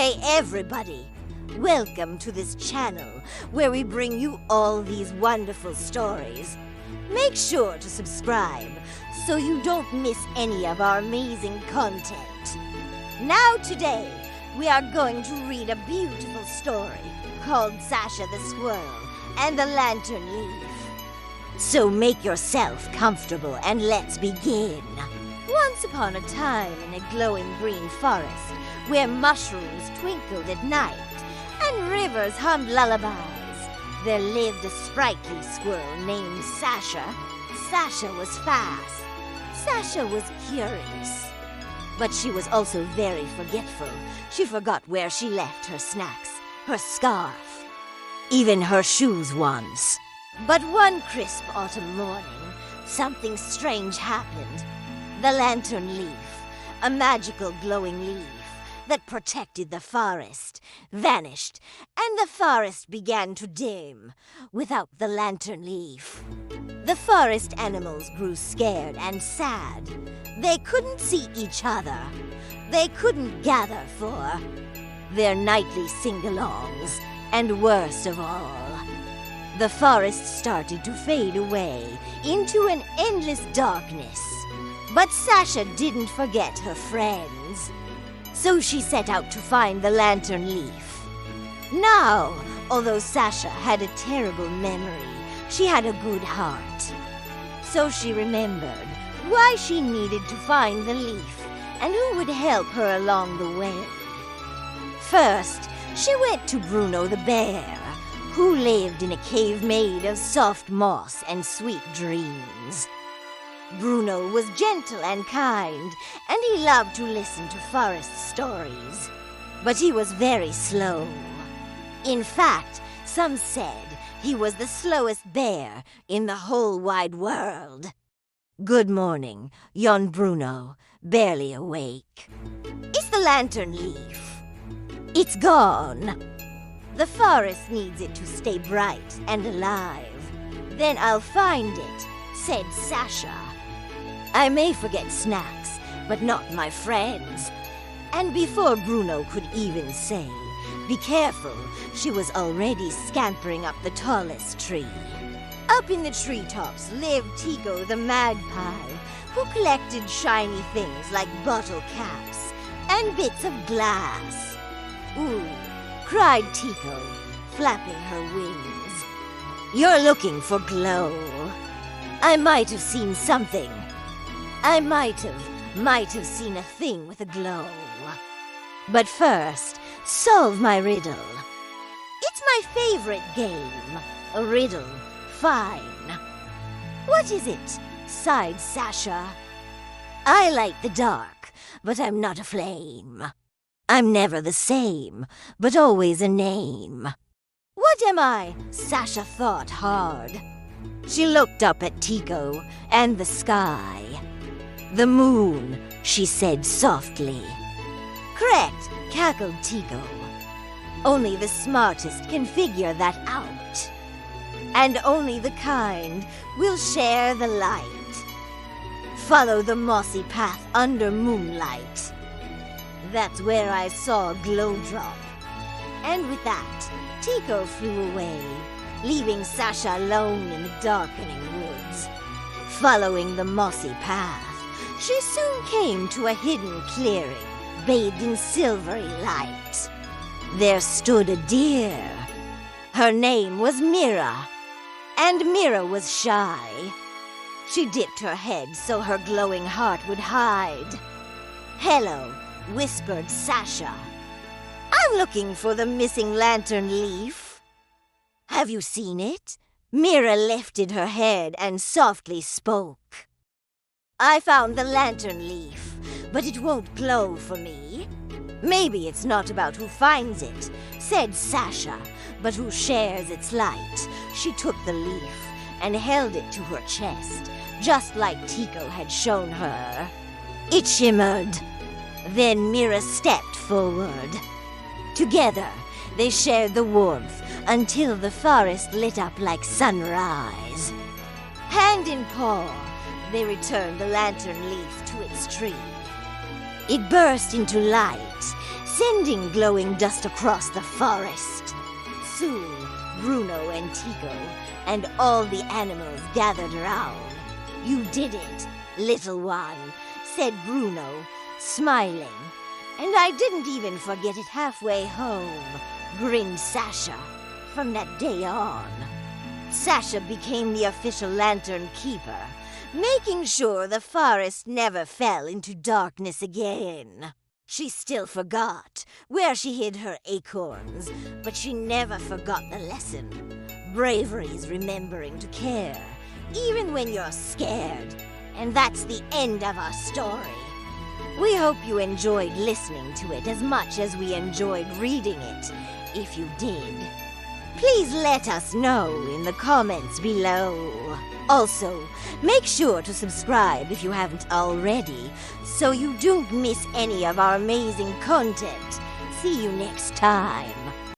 Hey everybody! Welcome to this channel where we bring you all these wonderful stories. Make sure to subscribe so you don't miss any of our amazing content. Now today, we are going to read a beautiful story called Sasha the Squirrel and the Lantern Leaf. So make yourself comfortable and let's begin. Once upon a time in a glowing green forest where mushrooms twinkled at night and rivers hummed lullabies, there lived a sprightly squirrel named Sasha. Sasha was fast. Sasha was curious. But she was also very forgetful. She forgot where she left her snacks, her scarf, even her shoes once. But one crisp autumn morning, something strange happened. The lantern leaf, a magical glowing leaf that protected the forest, vanished, and the forest began to dim without the lantern leaf. The forest animals grew scared and sad. They couldn't see each other. They couldn't gather for their nightly sing-alongs, and worst of all, the forest started to fade away into an endless darkness. But Sasha didn't forget her friends. So she set out to find the lantern leaf. Now, although Sasha had a terrible memory, she had a good heart. So she remembered why she needed to find the leaf and who would help her along the way. First, she went to Bruno the bear, who lived in a cave made of soft moss and sweet dreams. Bruno was gentle and kind, and he loved to listen to forest stories. But he was very slow. In fact, some said he was the slowest bear in the whole wide world. "Good morning," yawned Bruno, barely awake. "Is the lantern leaf?" "It's gone." "The forest needs it to stay bright and alive. Then I'll find it," said Sasha. "I may forget snacks, but not my friends." And before Bruno could even say, "Be careful," she was already scampering up the tallest tree. Up in the treetops lived Tico the magpie, who collected shiny things like bottle caps and bits of glass. "Ooh," cried Tico, flapping her wings. "You're looking for glow. I might have seen something. I might have seen a thing with a glow. But first, solve my riddle." "It's my favorite game. A riddle. Fine." "What is it?" sighed Sasha. "I like the dark, but I'm not a flame. I'm never the same, but always a name." "What am I?" Sasha thought hard. She looked up at Tico and the sky. "The moon," she said softly. "Correct," cackled Tico. "Only the smartest can figure that out. And only the kind will share the light. Follow the mossy path under moonlight. That's where I saw a glow drop." And with that, Tico flew away, leaving Sasha alone in the darkening woods. Following the mossy path, she soon came to a hidden clearing, bathed in silvery light. There stood a deer. Her name was Mira, and Mira was shy. She dipped her head so her glowing heart would hide. "Hello," whispered Sasha. "I'm looking for the missing lantern leaf." "Have you seen it?" Mira lifted her head and softly spoke. "I found the lantern leaf, but it won't glow for me." "Maybe it's not about who finds it," said Sasha, "but who shares its light." She took the leaf and held it to her chest, just like Tico had shown her. It shimmered. Then Mira stepped forward. Together, they shared the warmth until the forest lit up like sunrise. Hand in paw, they returned the lantern leaf to its tree. It burst into light, sending glowing dust across the forest. Soon, Bruno and Tico and all the animals gathered around. "You did it, little one," said Bruno, smiling. "And I didn't even forget it halfway home," grinned Sasha. From that day on, Sasha became the official lantern keeper, making sure the forest never fell into darkness again. She still forgot where she hid her acorns, but she never forgot the lesson. Bravery is remembering to care, even when you're scared. And that's the end of our story. We hope you enjoyed listening to it as much as we enjoyed reading it. If you did, please let us know in the comments below. Also, make sure to subscribe if you haven't already, so you don't miss any of our amazing content. See you next time.